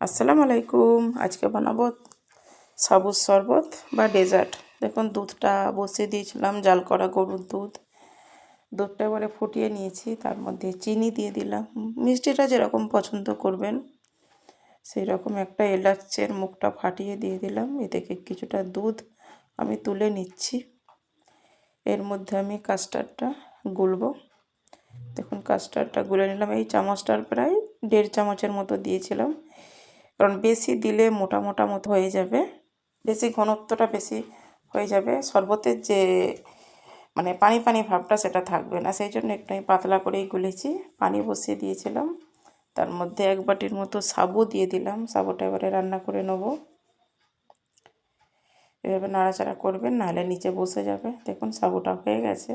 আসসালামু আলাইকুম। আজকে বানাবো সবুজ শরবত বা ডেজার্ট। দেখুন দুধটা বসিয়ে দিয়েছিলাম, জাল করা গরুর দুধ। দুধটা এবারে ফুটিয়ে নিয়েছি, তার মধ্যে চিনি দিয়ে দিলাম। মিষ্টিটা যেরকম পছন্দ করবেন সেই রকম একটা এলাচের মুখটা ফাটিয়ে দিয়ে দিলাম। এ থেকে কিছুটা দুধ আমি তুলে নিচ্ছি। এর মধ্যে আমি কাস্টার্ডটা গুলবো। দেখুন কাস্টার্ডটা গুলে নিলাম। এই চামচটার প্রায় 1.5 চামচের মতো দিয়েছিলাম, কারণ বেশি দিলে মোটা মোটা মতো হয়ে যাবে, বেশি ঘনত্বটা বেশি হয়ে যাবে, শরবতের যে মানে পানি পানি ভাবটা সেটা থাকবে না, সেই জন্য একটু আমি পাতলা করেই গুলেছি। পানি বসিয়ে দিয়েছিলাম, তার মধ্যে 1 বাটির মতো সাবু দিয়ে দিলাম। সাবুটা এবারে রান্না করে নেব। এভাবে নাড়াচাড়া করবেন, নাহলে নিচে বসে যাবে। দেখুন সাবুটা হয়ে গেছে।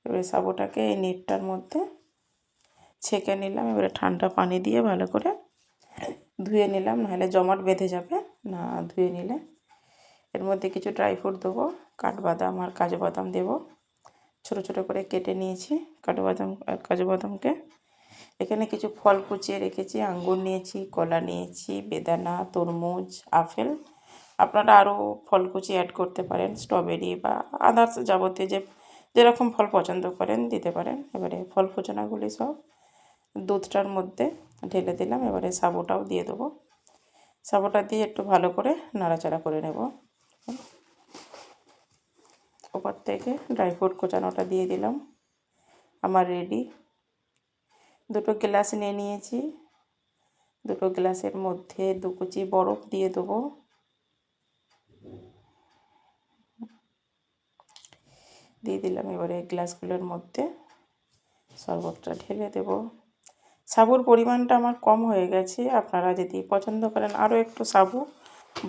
এবারে সাবুটাকে এই নেটটার মধ্যে ছেঁকে নিলাম। এবারে ঠান্ডা পানি দিয়ে ভালো করে ধুয়ে নিলাম, নাহলে জমাট বেঁধে যাবে না ধুয়ে নিলে। এর মধ্যে কিছু ড্রাই ফ্রুট দেবো, কাঠবাদাম আর কাজু বাদাম দেবো। ছোটো ছোটো করে কেটে নিয়েছি কাঠবাদাম আর কাজু বাদামকে। এখানে কিছু ফল কুচিয়ে রেখেছি, আঙ্গুর নিয়েছি, কলা নিয়েছি, বেদানা, তরমুজ, আপেল। আপনারা আরও ফল কুচি অ্যাড করতে পারেন, স্ট্রবেরি বা আদার্স যাবতীয় যেরকম ফল পছন্দ করেন দিতে পারেন। এবারে ফল কুচানাগুলি সব দুধটার মধ্যে ঢেলে দিলাম। এবারে সাবুটাও দিয়ে দেবো। সাবুটা দিয়ে একটু ভালো করে নাড়াচাড়া করে নেব। ওপর থেকে ড্রাই ফ্রুট কোচানোটা দিয়ে দিলাম। আমার রেডি। 2 গ্লাস নিয়ে নিয়েছি। 2 গ্লাসের মধ্যে 2 কুচি বরফ দিয়ে দেবো। দিয়ে দিলাম। এবারে গ্লাসগুলোর মধ্যে শরবতটা ঢেলে দেব। সাবুর পরিমাণটা আমার কম হয়ে গেছে, আপনারা যদি পছন্দ করেন আরও একটু সাবু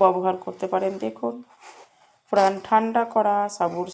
ব্যবহার করতে পারেন। দেখুন পুরান ঠান্ডা করা সাবুর